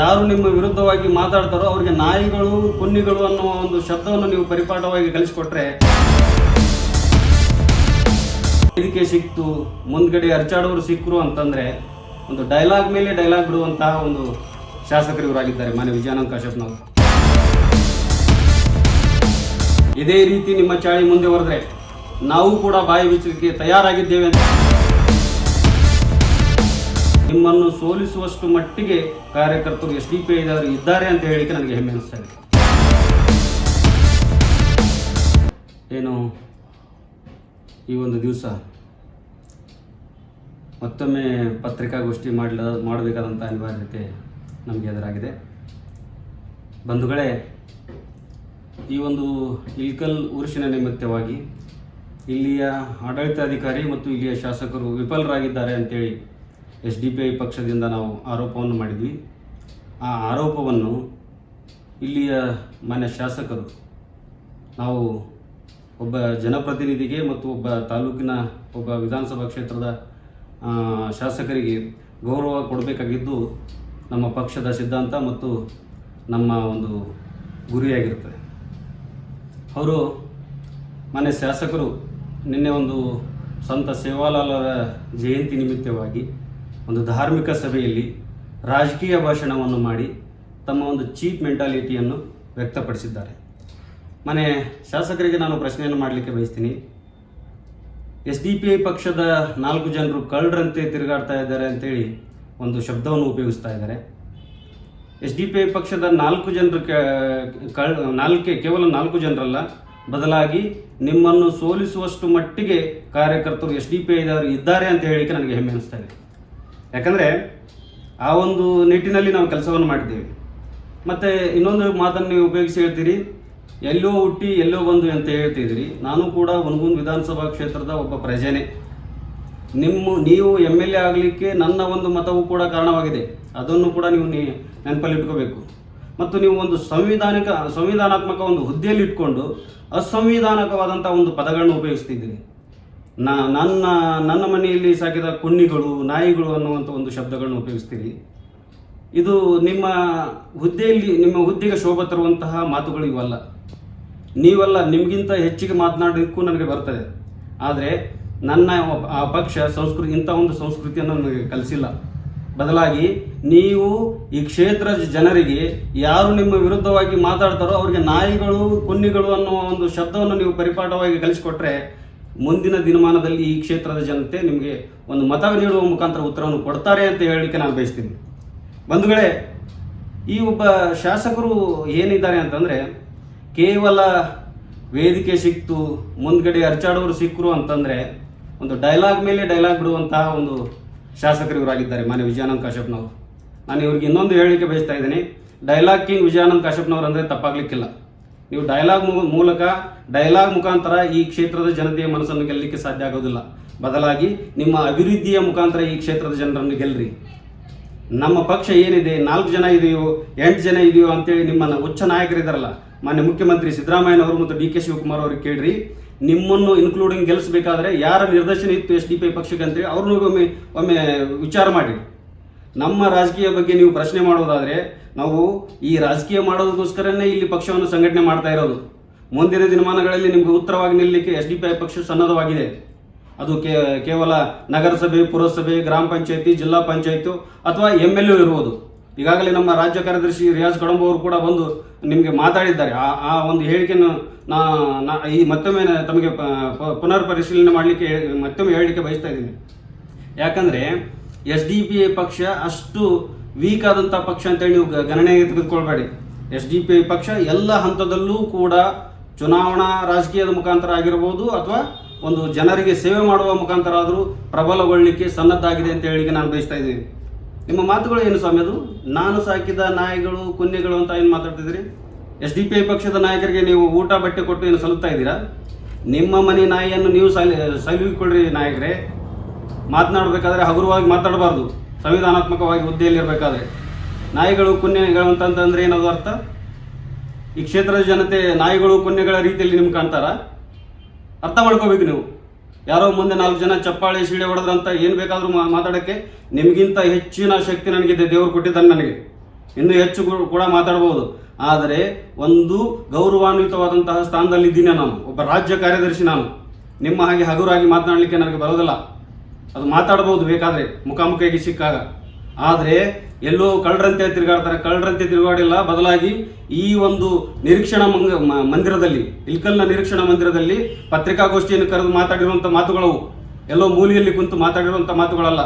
ಯಾರು ನಿಮ್ಮ ವಿರುದ್ಧವಾಗಿ ಮಾತಾಡ್ತಾರೋ ಅವರಿಗೆ ನಾಯಿಗಳು ಕುನ್ನಿಗಳು ಅನ್ನೋ ಒಂದು ಶಬ್ದವನ್ನು ನೀವು ಪರಿಪಾಠವಾಗಿ ಕಲಿಸಿಕೊಟ್ರೆ ವೇದಿಕೆ ಸಿಕ್ತು ಮುಂದ್ಗಡೆ ಅರ್ಚಾಡೋರು ಸಿಕ್ಕರು ಅಂತಂದ್ರೆ ಒಂದು ಡೈಲಾಗ್ ಮೇಲೆ ಡೈಲಾಗ್ ಬಿಡುವಂತಹ ಒಂದು ಶಾಸಕರು ಇವರಾಗಿದ್ದಾರೆ ಮಾನ್ಯ ವಿಜಯಾನಂದ ಕಾಶ್ಯಪ್ನವರು. ಇದೇ ರೀತಿ ನಿಮ್ಮ ಚಾಳಿ ಮುಂದೆ ಹೊರದ್ರೆ ನಾವು ಕೂಡ ಬಾಯಿ ಬಿಚ್ಚಲಿಕ್ಕೆ ತಯಾರಾಗಿದ್ದೇವೆ ಅಂತ ನಿಮ್ಮನ್ನು ಸೋಲಿಸುವಷ್ಟು ಮಟ್ಟಿಗೆ ಕಾರ್ಯಕರ್ತರು SDPI ಇದ್ದಾರೆ ಅಂತ ಹೇಳಿಕೆ ನನಗೆ ಹೆಮ್ಮೆ ಅನಿಸ್ತಾ ಇದೆ. ಏನು ಈ ಒಂದು ದಿವಸ ಮತ್ತೊಮ್ಮೆ ಪತ್ರಿಕಾಗೋಷ್ಠಿ ಮಾಡಬೇಕಾದಂಥ ಅನಿವಾರ್ಯತೆ ನಮಗೆ ಎದುರಾಗಿದೆ. ಬಂಧುಗಳೇ, ಈ ಒಂದು ಇಲ್ಕಲ್ ಉರುಸಿನ ನಿಮಿತ್ತವಾಗಿ ಇಲ್ಲಿಯ ಆಡಳಿತಾಧಿಕಾರಿ ಮತ್ತು ಇಲ್ಲಿಯ ಶಾಸಕರು ವಿಫಲರಾಗಿದ್ದಾರೆ ಅಂತೇಳಿ SDPI ಪಕ್ಷದಿಂದ ನಾವು ಆರೋಪವನ್ನು ಮಾಡಿದ್ವಿ. ಆ ಆರೋಪವನ್ನು ಇಲ್ಲಿಯ ಮಾನ್ಯ ಶಾಸಕರು ನಾವು ಒಬ್ಬ ಜನಪ್ರತಿನಿಧಿಗೆ ಮತ್ತು ಒಬ್ಬ ತಾಲೂಕಿನ ಒಬ್ಬ ವಿಧಾನಸಭಾ ಕ್ಷೇತ್ರದ ಶಾಸಕರಿಗೆ ಗೌರವ ಕೊಡಬೇಕಾಗಿದ್ದು ನಮ್ಮ ಪಕ್ಷದ ಸಿದ್ಧಾಂತ ಮತ್ತು ನಮ್ಮ ಒಂದು ಗುರಿಯಾಗಿರುತ್ತದೆ. ಅವರು ಮಾನ್ಯ ಶಾಸಕರು ನಿನ್ನೆ ಒಂದು ಸಂತ ಸೇವಾಲಾಲರ ಜಯಂತಿ ನಿಮಿತ್ತವಾಗಿ ಒಂದು ಧಾರ್ಮಿಕ ಸಭೆಯಲ್ಲಿ ರಾಜಕೀಯ ಭಾಷಣವನ್ನು ಮಾಡಿ ತಮ್ಮ ಒಂದು ಚೀಪ್ ಮೆಂಟಾಲಿಟಿಯನ್ನು ವ್ಯಕ್ತಪಡಿಸಿದ್ದಾರೆ. ಮನೆ ಶಾಸಕರಿಗೆ ನಾನು ಪ್ರಶ್ನೆಯನ್ನು ಮಾಡಲಿಕ್ಕೆ ಬಯಸ್ತೀನಿ. SDPI ಪಕ್ಷದ 4 ಜನರು ಕಳ್ಳರಂತೆ ತಿರುಗಾಡ್ತಾ ಇದ್ದಾರೆ ಅಂತೇಳಿ ಒಂದು ಶಬ್ದವನ್ನು ಉಪಯೋಗಿಸ್ತಾ ಇದ್ದಾರೆ. SDPI ಪಕ್ಷದ 4 ಜನರು ಕೇವಲ 4 ಜನರಲ್ಲ, ಬದಲಾಗಿ ನಿಮ್ಮನ್ನು ಸೋಲಿಸುವಷ್ಟು ಮಟ್ಟಿಗೆ ಕಾರ್ಯಕರ್ತರು SDPI ಇದ್ದಾರೆ ಅಂತ ಹೇಳಿಕೆ ನನಗೆ ಹೆಮ್ಮೆ ಅನಿಸ್ತಾ ಇದೆ. ಯಾಕಂದರೆ ಆ ಒಂದು ನಿಟ್ಟಿನಲ್ಲಿ ನಾವು ಕೆಲಸವನ್ನು ಮಾಡಿದ್ದೇವೆ. ಮತ್ತು ಇನ್ನೊಂದು ಮಾತನ್ನು ನೀವು ಉಪಯೋಗಿಸಿ ಹೇಳ್ತೀರಿ, ಎಲ್ಲೋ ಹುಟ್ಟಿ ಎಲ್ಲೋ ಬಂದು ಅಂತ ಹೇಳ್ತಿದ್ದೀರಿ. ನಾನು ಕೂಡ ಹುನಗುಂದ ವಿಧಾನಸಭಾ ಕ್ಷೇತ್ರದ ಒಬ್ಬ ಪ್ರಜೆನೇ. ನೀವು MLA ಆಗಲಿಕ್ಕೆ ನನ್ನ ಒಂದು ಮತವೂ ಕೂಡ ಕಾರಣವಾಗಿದೆ. ಅದನ್ನು ಕೂಡ ನೀವು ನೆನಪಲ್ಲಿಟ್ಕೋಬೇಕು. ಮತ್ತು ನೀವು ಒಂದು ಸಂವಿಧಾನಾತ್ಮಕ ಒಂದು ಹುದ್ದೆಯಲ್ಲಿ ಇಟ್ಕೊಂಡು ಅಸಂವಿಧಾನಕವಾದಂಥ ಒಂದು ಪದಗಳನ್ನು ಉಪಯೋಗಿಸ್ತಿದ್ದೀರಿ. ನನ್ನ ಮನೆಯಲ್ಲಿ ಸಾಕಿದ ಕುನ್ನಿಗಳು, ನಾಯಿಗಳು ಅನ್ನುವಂಥ ಒಂದು ಶಬ್ದಗಳನ್ನು ಉಪಯೋಗಿಸ್ತೀರಿ. ಇದು ನಿಮ್ಮ ಹುದ್ದೆಗೆ ಶೋಭೆ ತರುವಂತಹ ಮಾತುಗಳು ಇವಲ್ಲ. ನೀವಲ್ಲ, ನಿಮಗಿಂತ ಹೆಚ್ಚಿಗೆ ಮಾತನಾಡೋದಕ್ಕೂ ನನಗೆ ಬರ್ತದೆ. ಆದರೆ ನನ್ನ ಆ ಪಕ್ಷ ಇಂಥ ಒಂದು ಸಂಸ್ಕೃತಿಯನ್ನು ನನಗೆ ಕಲಿಸಿಲ್ಲ. ಬದಲಾಗಿ ನೀವು ಈ ಕ್ಷೇತ್ರದ ಜನರಿಗೆ ಯಾರು ನಿಮ್ಮ ವಿರುದ್ಧವಾಗಿ ಮಾತಾಡ್ತಾರೋ ಅವರಿಗೆ ನಾಯಿಗಳು ಕುನ್ನಿಗಳು ಅನ್ನುವ ಒಂದು ಶಬ್ದವನ್ನು ನೀವು ಪರಿಪಾಠವಾಗಿ ಕಲಿಸಿಕೊಟ್ರೆ ಮುಂದಿನ ದಿನಮಾನದಲ್ಲಿ ಈ ಕ್ಷೇತ್ರದ ಜನತೆ ನಿಮಗೆ ಒಂದು ಮತ ನೀಡುವ ಮುಖಾಂತರ ಉತ್ತರವನ್ನು ಕೊಡ್ತಾರೆ ಅಂತ ಹೇಳಲಿಕ್ಕೆ ನಾನು ಬಯಸ್ತೀನಿ. ಬಂಧುಗಳೇ, ಈ ಒಬ್ಬ ಶಾಸಕರು ಏನಿದ್ದಾರೆ ಅಂತಂದರೆ ಕೇವಲ ವೇದಿಕೆ ಸಿಕ್ತು ಮುಂದ್ಗಡೆ ಅರ್ಚಾಡೋರು ಸಿಕ್ಕರು ಅಂತಂದರೆ ಒಂದು ಡೈಲಾಗ್ ಮೇಲೆ ಡೈಲಾಗ್ ಬಿಡುವಂತಹ ಒಂದು ಶಾಸಕರು ಇವರಾಗಿದ್ದಾರೆ ಮಾನ್ಯ ವಿಜಯಾನಂದ ಕಾಶ್ಯಪ್ನವರು. ನಾನು ಇವ್ರಿಗೆ ಇನ್ನೊಂದು ಹೇಳಲಿಕ್ಕೆ ಬಯಸ್ತಾ ಇದ್ದೀನಿ, ಡೈಲಾಗ್ ಕಿಂಗ್ ವಿಜಯಾನಂದ ಕಾಶ್ಯಪ್ನವರು ಅಂದರೆ ತಪ್ಪಾಗಲಿಕ್ಕಿಲ್ಲ. ನೀವು ಡೈಲಾಗ್ ಮುಖಾಂತರ ಈ ಕ್ಷೇತ್ರದ ಜನತೆಯ ಮನಸ್ಸನ್ನು ಗೆಲ್ಲಲಿಕ್ಕೆ ಸಾಧ್ಯ ಆಗೋದಿಲ್ಲ. ಬದಲಾಗಿ ನಿಮ್ಮ ಅಭಿವೃದ್ಧಿಯ ಮುಖಾಂತರ ಈ ಕ್ಷೇತ್ರದ ಜನರನ್ನು ಗೆಲ್ಲರಿ. ನಮ್ಮ ಪಕ್ಷ ಏನಿದೆ, 4 ಜನ ಇದೆಯೋ 8 ಜನ ಇದೆಯೋ ಅಂತೇಳಿ ನಿಮ್ಮ ಉಚ್ಚ ನಾಯಕರಿದ್ದಾರಲ್ಲ, ಮಾನ್ಯ ಮುಖ್ಯಮಂತ್ರಿ ಸಿದ್ದರಾಮಯ್ಯನವರು ಮತ್ತು DK ಶಿವಕುಮಾರ್ ಅವ್ರಿಗೆ ಕೇಳ್ರಿ. ನಿಮ್ಮನ್ನು ಇನ್ಕ್ಲೂಡಿಂಗ್ ಗೆಲ್ಲಿಸಬೇಕಾದ್ರೆ ಯಾರ ನಿರ್ದೇಶನ ಇತ್ತು SDPI ಪಕ್ಷಕ್ಕೆ ಅಂತೇಳಿ ಅವ್ರನ್ನೂ ಒಮ್ಮೆ ವಿಚಾರ ಮಾಡಿ. ನಮ್ಮ ರಾಜಕೀಯ ಬಗ್ಗೆ ನೀವು ಪ್ರಶ್ನೆ ಮಾಡೋದಾದರೆ ನಾವು ಈ ರಾಜಕೀಯ ಮಾಡೋದಕ್ಕೋಸ್ಕರನೇ ಇಲ್ಲಿ ಪಕ್ಷವನ್ನು ಸಂಘಟನೆ ಮಾಡ್ತಾ ಇರೋದು. ಮುಂದಿನ ದಿನಮಾನಗಳಲ್ಲಿ ನಿಮಗೆ ಉತ್ತರವಾಗಿ ನಿಲ್ಲಲಿಕ್ಕೆ SDPI ಪಕ್ಷ ಸನ್ನದ್ಧವಾಗಿದೆ. ಅದು ಕೇವಲ ನಗರಸಭೆ, ಪುರಸಭೆ, ಗ್ರಾಮ ಪಂಚಾಯತಿ, ಜಿಲ್ಲಾ ಪಂಚಾಯತು ಅಥವಾ MLA ಇರ್ಬೋದು. ಈಗಾಗಲೇ ನಮ್ಮ ರಾಜ್ಯ ಕಾರ್ಯದರ್ಶಿ ರಿಯಾಜ್ ಕಡಂಬ ಅವರು ಕೂಡ ಬಂದು ನಿಮಗೆ ಮಾತಾಡಿದ್ದಾರೆ. ಆ ಒಂದು ಹೇಳಿಕೆಯನ್ನು ಈ ಮತ್ತೊಮ್ಮೆ ತಮಗೆ ಪುನರ್ ಪರಿಶೀಲನೆ ಮಾಡಲಿಕ್ಕೆ ಮತ್ತೊಮ್ಮೆ ಹೇಳಲಿಕ್ಕೆ ಬಯಸ್ತಾ ಇದ್ದೀನಿ. ಯಾಕಂದರೆ SDPI ಪಕ್ಷ ಅಷ್ಟು ವೀಕ್ ಆದಂಥ ಪಕ್ಷ ಅಂತೇಳಿ ನೀವು ಗಣನೆಗೆ ತೆಗೆದುಕೊಳ್ಬೇಡಿ. SDPI ಪಕ್ಷ ಎಲ್ಲ ಹಂತದಲ್ಲೂ ಕೂಡ ಚುನಾವಣಾ ರಾಜಕೀಯದ ಮುಖಾಂತರ ಆಗಿರ್ಬೋದು ಅಥವಾ ಒಂದು ಜನರಿಗೆ ಸೇವೆ ಮಾಡುವ ಮುಖಾಂತರ ಆದರೂ ಪ್ರಬಲಗೊಳ್ಳಲಿಕ್ಕೆ ಸನ್ನದ್ಧಾಗಿದೆ ಅಂತ ಹೇಳಿಕೆ ನಾನು ಬಯಸ್ತಾ ಇದ್ದೀನಿ. ನಿಮ್ಮ ಮಾತುಗಳು ಏನು ಸ್ವಾಮಿ? ಅದು ನಾನು ಸಾಕಿದ ನಾಯಿಗಳು ಕುನ್ನಿಗಳು ಅಂತ ಏನು ಮಾತಾಡ್ತಿದ್ದೀರಿ? SDPI ಪಕ್ಷದ ನಾಯಕರಿಗೆ ನೀವು ಊಟ ಬಟ್ಟೆ ಕೊಟ್ಟು ಏನು ಸಲ್ಲುತ್ತಾ ಇದ್ದೀರಾ? ನಿಮ್ಮ ಮನೆ ನಾಯಿಯನ್ನು ನೀವು ಸಲುಹಿಕೊಳ್ಳ್ರಿ ನಾಯಕರೇ. ಮಾತನಾಡಬೇಕಾದ್ರೆ ಹಗುರವಾಗಿ ಮಾತಾಡಬಾರ್ದು. ಸಂವಿಧಾನಾತ್ಮಕವಾಗಿ ಹುದ್ದೆಯಲ್ಲಿರಬೇಕಾದ್ರೆ ನಾಯಿಗಳು ಕುನ್ನೆಗಳು ಅಂತಂದ್ರೆ ಏನದು ಅರ್ಥ? ಈ ಕ್ಷೇತ್ರದ ಜನತೆ ನಾಯಿಗಳು ಕುನ್ನೆಗಳ ರೀತಿಯಲ್ಲಿ ನಿಮ್ಗೆ ಕಾಣ್ತಾರ? ಅರ್ಥ ಮಾಡ್ಕೋಬೇಕು ನೀವು. ಯಾರೋ ಮುಂದೆ 4 ಜನ ಚಪ್ಪಾಳೆ ಸೀಳೆ ಹೊಡೆದ್ರಂತ ಏನು ಬೇಕಾದರೂ ಮಾತಾಡೋಕ್ಕೆ ನಿಮಗಿಂತ ಹೆಚ್ಚಿನ ಶಕ್ತಿ ನನಗಿದೆ, ದೇವರು ಕೊಟ್ಟಿದ್ದಾನೆ ನನಗೆ. ಇನ್ನೂ ಹೆಚ್ಚು ಕೂಡ ಮಾತಾಡ್ಬೋದು. ಆದರೆ ಒಂದು ಗೌರವಾನ್ವಿತವಾದಂತಹ ಸ್ಥಾನದಲ್ಲಿದ್ದೀನಿ ನಾನು, ಒಬ್ಬ ರಾಜ್ಯ ಕಾರ್ಯದರ್ಶಿ. ನಾನು ನಿಮ್ಮ ಹಾಗೆ ಹಗುರಾಗಿ ಮಾತನಾಡಲಿಕ್ಕೆ ನನಗೆ ಬರೋದಿಲ್ಲ. ಅದು ಮಾತಾಡ್ಬೋದು ಬೇಕಾದರೆ ಮುಖಾಮುಖಿಯಾಗಿ ಸಿಕ್ಕಾಗ. ಆದರೆ ಎಲ್ಲೋ ಕಳ್ಳರಂತೆ ತಿರುಗಾಡ್ತಾರೆ, ಕಳ್ಳರಂತೆ ತಿರುಗಾಡಿಲ್ಲ. ಬದಲಾಗಿ ಈ ಒಂದು ನಿರೀಕ್ಷಣಾ ಮಂದಿರದಲ್ಲಿ, ಇಲ್ಕಲ್ನ ನಿರೀಕ್ಷಣಾ ಮಂದಿರದಲ್ಲಿ ಪತ್ರಿಕಾಗೋಷ್ಠಿಯನ್ನು ಕರೆದು ಮಾತಾಡಿರುವಂಥ ಮಾತುಗಳವು ಎಲ್ಲೋ ಮೂಲೆಯಲ್ಲಿ ಕುಂತು ಮಾತಾಡಿರುವಂಥ ಮಾತುಗಳಲ್ಲ.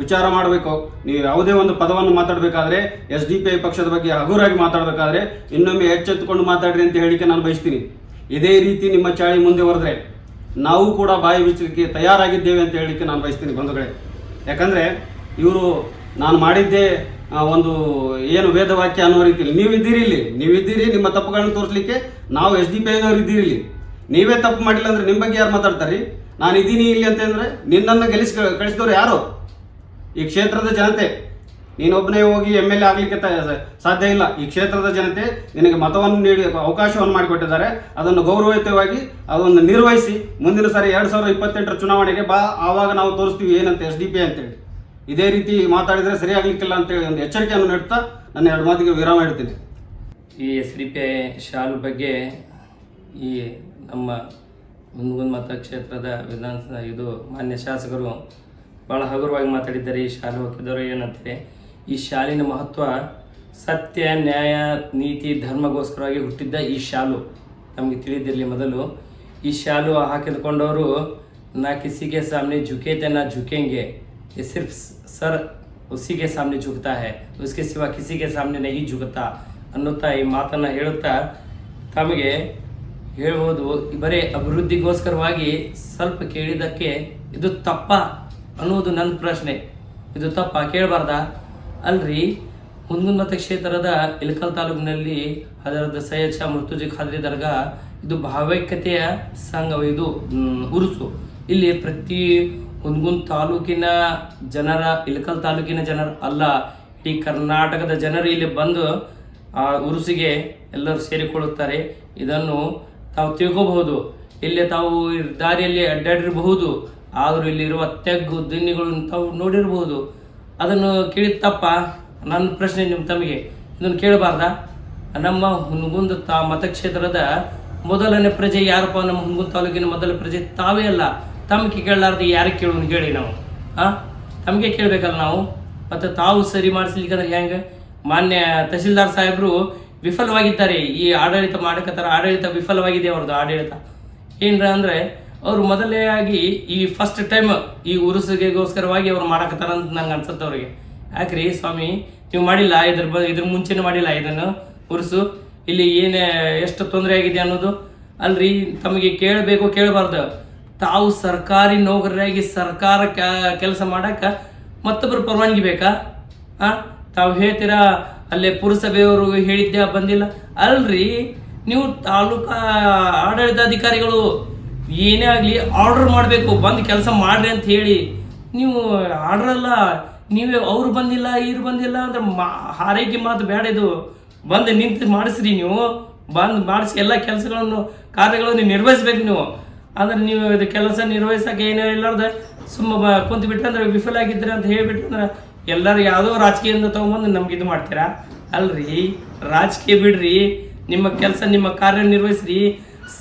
ವಿಚಾರ ಮಾಡಬೇಕು. ನೀವು ಯಾವುದೇ ಒಂದು ಪದವನ್ನು ಮಾತಾಡಬೇಕಾದ್ರೆ, SDPI ಪಕ್ಷದ ಬಗ್ಗೆ ಹಗುರಾಗಿ ಮಾತಾಡಬೇಕಾದ್ರೆ ಇನ್ನೊಮ್ಮೆ ಎಚ್ಚೆತ್ತುಕೊಂಡು ಮಾತಾಡ್ರಿ ಅಂತ ಹೇಳಿಕೆ ನಾನು ಬಯಸ್ತೀನಿ. ಇದೇ ರೀತಿ ನಿಮ್ಮ ಚಾಳಿ ಮುಂದೆ ಬರೆದ್ರೆ ನಾವು ಕೂಡ ಬಾಯಿ ಬಿಚ್ಚಲಿಕ್ಕೆ ತಯಾರಾಗಿದ್ದೇವೆ ಅಂತ ಹೇಳಲಿಕ್ಕೆ ನಾನು ಬಯಸ್ತೀನಿ ಬಂಧುಗಳೇ. ಯಾಕಂದರೆ ಇವರು ನಾನು ಮಾಡಿದ್ದೇ ಒಂದು ಏನು ವೇದವಾಕ್ಯ ಅನ್ನೋ ರೀತಿಯಲ್ಲಿ ನೀವಿದ್ದೀರಿ, ನಿಮ್ಮ ತಪ್ಪುಗಳನ್ನು ತೋರಿಸಲಿಕ್ಕೆ ನಾವು SDPIದವ್ರು ಇದ್ದೀರಿ ಇಲ್ಲಿ. ನೀವೇ ತಪ್ಪು ಮಾಡಿಲ್ಲ ಅಂದರೆ ನಿಮ್ಮ ಬಗ್ಗೆ ಯಾರು ಮಾತಾಡ್ತಾರೆ? ನಾನು ಇದ್ದೀನಿ ಇಲ್ಲಿ ಅಂತಂದರೆ ನಿನ್ನನ್ನು ಕಳಿಸಿದವರು ಯಾರು? ಈ ಕ್ಷೇತ್ರದ ಜನತೆ. ನೀನೊಬ್ಬನೇ ಹೋಗಿ MLA ಆಗಲಿಕ್ಕೆ ಸಾಧ್ಯ ಇಲ್ಲ. ಈ ಕ್ಷೇತ್ರದ ಜನತೆ ನಿನಗೆ ಮತವನ್ನು ನೀಡಿ ಅವಕಾಶವನ್ನು ಮಾಡಿಕೊಟ್ಟಿದ್ದಾರೆ. ಅದನ್ನು ಗೌರವಯುತವಾಗಿ ಅದನ್ನು ನಿರ್ವಹಿಸಿ ಮುಂದಿನ ಸಾರಿ 2028ರ ಚುನಾವಣೆಗೆ ಬಾ, ಆವಾಗ ನಾವು ತೋರಿಸ್ತೀವಿ ಏನಂತ SDPI ಅಂತೇಳಿ. ಇದೇ ರೀತಿ ಮಾತಾಡಿದರೆ ಸರಿಯಾಗಲಿಕ್ಕಿಲ್ಲ ಅಂತೇಳಿ ಒಂದು ಎಚ್ಚರಿಕೆಯನ್ನು ನೀಡ್ತಾ ನನ್ನ 2 ಮಾತಿಗೆ ವಿರಾಮ ಇಡ್ತೀನಿ. ಈ SDPI ಶಾಲು ಬಗ್ಗೆ ಈ ನಮ್ಮ ಹುನಗುಂದ ಮತಕ್ಷೇತ್ರದ ಮಾನ್ಯ ಶಾಸಕರು ಭಾಳ ಹಗುರವಾಗಿ ಮಾತಾಡಿದ್ದಾರೆ. ಈ ಶಾಲೆ ಹಾಕಿದವರು ಏನಂತಾರೆ, ಈ ಶಾಲಿನ ಮಹತ್ವ ಸತ್ಯ, ನ್ಯಾಯ, ನೀತಿ, ಧರ್ಮಗೋಸ್ಕರವಾಗಿ ಹುಟ್ಟಿದ್ದ ಈ ಶಾಲು ನಮಗೆ ತಿಳಿದಿರಲಿ. ಮೊದಲು ಈ ಶಾಲು ಹಾಕಿದುಕೊಂಡವರು ನಾ ಕಿಸಿಗೆ ಸಾಮನೆ झुके ना झुकेंगे, ये सिर्फ सर उसी के सामने झुकता है, उसके सिवा किसी के सामने नहीं झुकता ಅನ್ನುತ್ತಾ ಈ ಮಾತನ್ನು ಹೇಳುತ್ತಾ ತಮಗೆ ಹೇಳ್ಬೋದು, ಬರೀ ಅಭಿವೃದ್ಧಿಗೋಸ್ಕರವಾಗಿ ಸ್ವಲ್ಪ ಕೇಳಿದ್ದಕ್ಕೆ ಇದು ತಪ್ಪ ಅನ್ನೋದು ನನ್ನ ಪ್ರಶ್ನೆ. ಇದು ತಪ್ಪ ಕೇಳಬಾರ್ದಾ? ಅಲ್ರಿ, ಹುನಗುಂದ ಮತಕ್ಷೇತ್ರದ ಇಳಕಲ್ ತಾಲೂಕಿನಲ್ಲಿ ಹಜರತ್ ಸೈಯದ್ ಶಾ ಮುರ್ತುಜಿ ಖಾದ್ರಿ ದರ್ಗಾ ಇದು ಭಾವೈಕ್ಯತೆಯ ಸಂಘ, ಇದು ಉರುಸು. ಇಲ್ಲಿ ಪ್ರತಿ ಹುನಗುಂದ ತಾಲೂಕಿನ ಜನರ, ಇಳಕಲ್ ತಾಲೂಕಿನ ಜನರ ಅಲ್ಲ, ಇಡೀ ಕರ್ನಾಟಕದ ಜನರು ಇಲ್ಲಿ ಬಂದು ಆ ಉರುಸಿಗೆ ಎಲ್ಲರೂ ಸೇರಿಕೊಳ್ಳುತ್ತಾರೆ. ಇದನ್ನು ತಾವು ತಿಳ್ಕೋಬಹುದು. ಇಲ್ಲಿ ತಾವು ದಾರಿಯಲ್ಲಿ ಅಡ್ಡಾಡಿರಬಹುದು, ಆದರೂ ಇಲ್ಲಿರುವ ತೆಗ್ಗು ದಿನ್ನಿಗಳನ್ನು ತಾವು ನೋಡಿರಬಹುದು. ಅದನ್ನು ಕೇಳಿದ ತಪ್ಪ? ನನ್ನ ಪ್ರಶ್ನೆ ತಮಗೆ, ಇದನ್ನು ಕೇಳಬಾರ್ದಾ? ನಮ್ಮ ಹುನಗುಂದ ಮತಕ್ಷೇತ್ರದ ಮೊದಲನೇ ಪ್ರಜೆ ಯಾರಪ್ಪ? ನಮ್ಮ ಹುನಗುಂದ ತಾಲೂಕಿನ ಮೊದಲ ಪ್ರಜೆ ತಾವೇ ಅಲ್ಲ. ತಮಗೆ ಕೇಳಲಾರ್ದು ಯಾರಿಗೆ ಕೇಳೋನು ಹೇಳಿ ನಾವು? ತಮಗೆ ಕೇಳಬೇಕಲ್ಲ ನಾವು. ಮತ್ತು ತಾವು ಸರಿ ಮಾಡಿಸ್ಲಿಕ್ಕಂದ್ರೆ ಹೆಂಗೆ? ಮಾನ್ಯ ತಹಸೀಲ್ದಾರ್ ಸಾಹೇಬರು ವಿಫಲವಾಗಿದ್ದಾರೆ. ಈ ಆಡಳಿತ ಮಾಡಕತ್ತಾರ, ಆಡಳಿತ ವಿಫಲವಾಗಿದೆ ಅವ್ರದ್ದು ಆಡಳಿತ. ಏನರ ಅಂದರೆ ಅವರು ಮೊದಲೇ ಆಗಿ ಈ ಫಸ್ಟ್ ಟೈಮ್ ಈ ಉರುಸಿಗೆಗೋಸ್ಕರವಾಗಿ ಅವ್ರು ಮಾಡಕತ್ತಾರ ಅಂತ ನಂಗೆ ಅನ್ಸುತ್ತೆ ಅವ್ರಿಗೆ. ಯಾಕ್ರಿ ಸ್ವಾಮಿ, ನೀವು ಮಾಡಿಲ್ಲ ಇದ್ರ ಮುಂಚೆನೂ ಮಾಡಿಲ್ಲ ಇದನ್ನು ಉರುಸು? ಇಲ್ಲಿ ಏನೇ ಎಷ್ಟು ತೊಂದರೆ ಆಗಿದೆ ಅನ್ನೋದು ಅಲ್ರಿ. ತಮಗೆ ಕೇಳಬೇಕು ಕೇಳಬಾರ್ದು? ತಾವು ಸರ್ಕಾರಿ ನೌಕರರಾಗಿ ಸರ್ಕಾರ ಕೆಲಸ ಮಾಡಕ್ಕೆ ಮತ್ತೊಬ್ಬರು ಪರವಾನಗಿ ಬೇಕಾ? ತಾವು ಹೇಳ್ತೀರಾ ಅಲ್ಲೇ ಪುರಸಭೆಯವರು ಹೇಳಿದ್ದೆ ಬಂದಿಲ್ಲ. ಅಲ್ರಿ, ನೀವು ತಾಲೂಕಾ ಆಡಳಿತಾಧಿಕಾರಿಗಳು ಏನೇ ಆಗಲಿ ಆರ್ಡರ್ ಮಾಡಬೇಕು, ಬಂದು ಕೆಲಸ ಮಾಡ್ರಿ ಅಂತ ಹೇಳಿ. ನೀವು ಆರ್ಡರ್ ಅಲ್ಲ, ನೀವೇ ಅವ್ರು ಬಂದಿಲ್ಲ ಇವ್ರು ಬಂದಿಲ್ಲ ಅಂದ್ರೆ ಹಾರೈಕೆ ಮಾತು ಬೇಡ. ಇದು ಬಂದು ನಿಂತು ಮಾಡಿಸ್ರಿ. ನೀವು ಬಂದು ಮಾಡಿಸಿ ಎಲ್ಲ ಕೆಲಸಗಳನ್ನು ಕಾರ್ಯಗಳನ್ನು ನಿರ್ವಹಿಸ್ಬೇಕು ನೀವು. ಅಂದ್ರೆ ನೀವು ಇದು ಕೆಲಸ ನಿರ್ವಹಿಸೋಕೆ ಏನೇ ಇಲ್ಲಾರ್ದೆ ಸುಮ್ಮ ಕುಂತು ಬಿಟ್ರೆ ಅಂದ್ರೆ ವಿಫಲ ಆಗಿದ್ರೆ ಅಂತ ಹೇಳಿಬಿಟ್ರೆ ಅಂದ್ರೆ ಎಲ್ಲರೂ ಯಾವುದೋ ರಾಜಕೀಯದಿಂದ ತೊಗೊಂಬಂದು ನಮ್ಗೆ ಇದು ಮಾಡ್ತೀರಾ? ಅಲ್ರಿ, ರಾಜಕೀಯ ಬಿಡ್ರಿ, ನಿಮ್ಮ ಕೆಲಸ ನಿಮ್ಮ ಕಾರ್ಯ ನಿರ್ವಹಿಸ್ರಿ.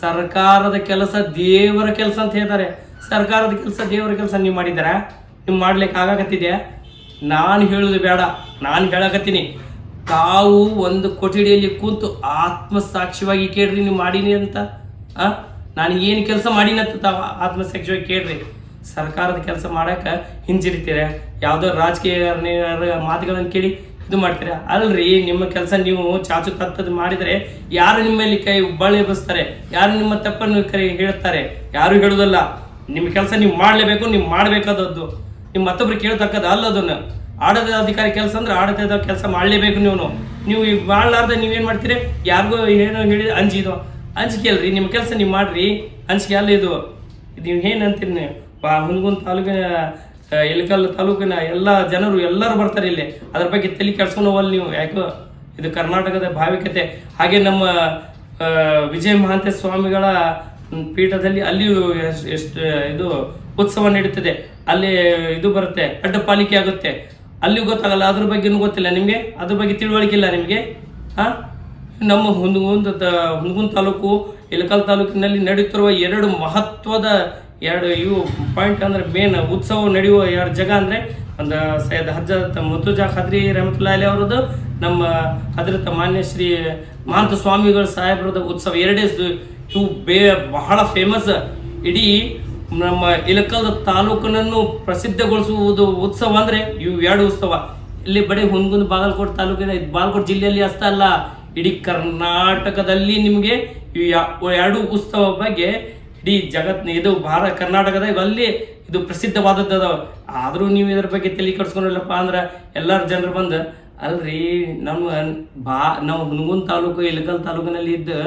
ಸರ್ಕಾರದ ಕೆಲಸ ದೇವರ ಕೆಲಸ ಅಂತ ಹೇಳ್ತಾರೆ. ಸರ್ಕಾರದ ಕೆಲಸ ದೇವರ ಕೆಲಸ ನೀವು ಮಾಡಿದ್ದೀರಾ? ನೀವು ಮಾಡ್ಲಿಕ್ಕೆ ಆಗಾಕತ್ತಿದ್ಯಾ? ನಾನು ಹೇಳೋದು ಬೇಡ, ನಾನು ಹೇಳಕತ್ತೀನಿ. ತಾವು ಒಂದು ಕೊಠಡಿಯಲ್ಲಿ ಕೂತು ಆತ್ಮಸಾಕ್ಷಿಯಾಗಿ ಕೇಳ್ರಿ ನೀವು ಮಾಡೀನಿ ಅಂತ. ನಾನು ಏನು ಕೆಲಸ ಮಾಡೀನಂತ ತಾವು ಆತ್ಮಸಾಕ್ಷಿಯಾಗಿ ಕೇಳ್ರಿ. ಸರ್ಕಾರದ ಕೆಲಸ ಮಾಡಕ್ಕೆ ಹಿಂಜರಿತೀರ, ಯಾವುದೋ ರಾಜಕೀಯ ಮಾತುಗಳನ್ನು ಕೇಳಿ ಇದು ಮಾಡ್ತೀರಾ? ಅಲ್ರಿ, ನಿಮ್ಮ ಕೆಲಸ ನೀವು ಚಾಚು ತತ್ತದು ಮಾಡಿದರೆ ಯಾರು ನಿಮ್ಮಲ್ಲಿ ಕೈ ಬಳೆ ಬಸ್ತಾರೆ? ಯಾರು ನಿಮ್ಮ ತಪ್ಪನ್ನು ಹೇಳ್ತಾರೆ? ಯಾರು ಹೇಳೋದಲ್ಲ. ನಿಮ್ಮ ಕೆಲಸ ನೀವು ಮಾಡಲೇಬೇಕು, ನೀವು ಮಾಡಬೇಕಾದದ್ದು. ನಿಮ್ಮ ಮತ್ತೊಬ್ರು ಕೇಳತಕ್ಕದ್ದು ಅಲ್ಲ. ಅದನ್ನು ಆಡಳಿತಾಧಿಕಾರಿ ಕೆಲಸ ಅಂದ್ರೆ ಆಡಳಿತದ ಕೆಲಸ ಮಾಡಲೇಬೇಕು. ನೀವು ಈಗ ಮಾಡಲಾರ್ದೆ ನೀವೇನು ಮಾಡ್ತೀರಿ? ಯಾರಿಗೋ ಏನೋ ಹೇಳಿ ಅಂಜಿದು ಅಂಜಿಕೆ ಅಲ್ರಿ. ನಿಮ್ಮ ಕೆಲಸ ನೀವು ಮಾಡ್ರಿ, ಅಂಜಿಕೆ ಅಲ್ಲ ಇದು. ನೀವು ಏನಂತೀರಿ? ಹುನಗುಂದ ತಾಲೂಕಿನ ಇಳಕಲ್ ತಾಲೂಕಿನ ಎಲ್ಲ ಜನರು ಎಲ್ಲರೂ ಬರ್ತಾರೆ ಇಲ್ಲಿ. ಅದ್ರ ಬಗ್ಗೆ ತಲೆ ಕೆಡ್ಸ್ಕೊಂಡು ಹೋಗಲ್ಲ ನೀವು. ಯಾಕೋ ಇದು ಕರ್ನಾಟಕದ ಭಾವಿಕತೆ. ಹಾಗೆ ನಮ್ಮ ವಿಜಯ ಮಹಾಂತೇಶ ಸ್ವಾಮಿಗಳ ಪೀಠದಲ್ಲಿ ಅಲ್ಲಿಯೂ ಎಷ್ಟು ಇದು ಉತ್ಸವ ನಡೀತದೆ. ಅಲ್ಲಿ ಇದು ಬರುತ್ತೆ, ಅಡ್ಡಪಾಲಿಕೆ ಆಗುತ್ತೆ. ಅಲ್ಲಿ ಗೊತ್ತಾಗಲ್ಲ, ಅದ್ರ ಬಗ್ಗೆನೂ ಗೊತ್ತಿಲ್ಲ ನಿಮಗೆ, ಅದ್ರ ಬಗ್ಗೆ ತಿಳುವಳಿಕೆ ಇಲ್ಲ ನಿಮಗೆ. ನಮ್ಮ ಹುನಗುಂದ ತಾಲೂಕು ಇಳಕಲ್ ತಾಲೂಕಿನಲ್ಲಿ ನಡೆಯುತ್ತಿರುವ ಎರಡು ಮಹತ್ವದ ಇವು ಪಾಯಿಂಟ್ ಅಂದರೆ ಮೇನ್ ಉತ್ಸವ ನಡೆಯುವ ಎರಡು ಜಾಗ ಅಂದರೆ ಒಂದು ಸೈಯದ್ ಹಜರತ್ ಮುರ್ತುಜಾ ಖಾದ್ರಿ ರಹಮತುಲ್ಲಾಹಿ ಅಲೈಹಿ ಅವರದ್ದು, ನಮ್ಮ ಹಜರತ್ ಮಾನ್ಯ ಶ್ರೀ ಮಹಾಂತ ಸ್ವಾಮಿಗಳ ಸಾಹೇಬ್ರದ ಉತ್ಸವ ಎರಡೇ ಇವು ಬಹಳ ಫೇಮಸ್. ಇಡೀ ನಮ್ಮ ಇಳಕಲ್ ತಾಲೂಕನ್ನು ಪ್ರಸಿದ್ಧಗೊಳಿಸುವುದು ಉತ್ಸವ ಅಂದರೆ ಇವು ಎರಡು ಉತ್ಸವ. ಇಲ್ಲಿ ಬರೀ ಹುನಗುಂದ ಬಾಗಲಕೋಟೆ ತಾಲೂಕಿನ ಬಾಗಲಕೋಟೆ ಜಿಲ್ಲೆಯಲ್ಲಿ ಅಷ್ಟೇ ಅಲ್ಲ, ಇಡೀ ಕರ್ನಾಟಕದಲ್ಲಿ ನಿಮಗೆ ಇವು ಎರಡು ಉತ್ಸವ ಬಗ್ಗೆ ಇಡೀ ಇದು ಕರ್ನಾಟಕದ ಅಲ್ಲಿ ಇದು ಪ್ರಸಿದ್ಧವಾದದ್ದು ಅದಾವ. ಆದರೂ ನೀವು ಇದ್ರ ಬಗ್ಗೆ ತಲೆ ಕೆಡಿಸ್ಕೊಂಡಿಲ್ಲಪ್ಪ ಅಂದ್ರೆ ಎಲ್ಲರೂ ಜನರು ಬಂದು ಅಲ್ರಿ ನಾವು ಹುನಗುಂದ ತಾಲೂಕು ಇಳಕಲ್ ತಾಲೂಕಿನಲ್ಲಿ ಇದ್ದು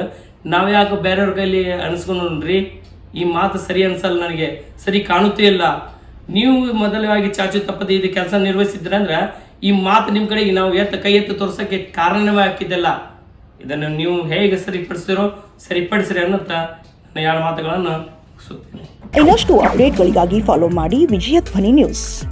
ನಾವು ಯಾಕೆ ಬೇರೆಯವ್ರ ಕೈಲಿ ಅನಿಸ್ಕೊಂಡ್ರಿ? ಈ ಮಾತು ಸರಿ ಅನ್ಸಲ್ಲ, ನನಗೆ ಸರಿ ಕಾಣುತ್ತೇ ಇಲ್ಲ. ನೀವು ಮೊದಲಾಗಿ ಚಾಚು ತಪ್ಪದೆ ಇದು ಕೆಲಸ ನಿರ್ವಹಿಸಿದ್ರಂದ್ರೆ ಈ ಮಾತು ನಿಮ್ಮ ಕಡೆಗೆ ನಾವು ಕೈ ಎತ್ತು ತೋರ್ಸೋಕ್ಕೆ ಕಾರಣವೇ ಹಾಕಿದ್ದಲ್ಲ. ಇದನ್ನು ನೀವು ಹೇಗೆ ಸರಿಪಡಿಸ್ತೀರೋ ಸರಿಪಡಿಸ್ರಿ ಅನ್ನುತ್ತಾ ನನ್ನ ಎರಡು ಮಾತುಗಳನ್ನು ಮುಗಿಸುತ್ತೇನೆ. ಇನ್ನಷ್ಟು ಅಪ್ಡೇಟ್ಗಳಿಗಾಗಿ ಫಾಲೋ ಮಾಡಿ ವಿಜಯ ಧ್ವನಿ ನ್ಯೂಸ್.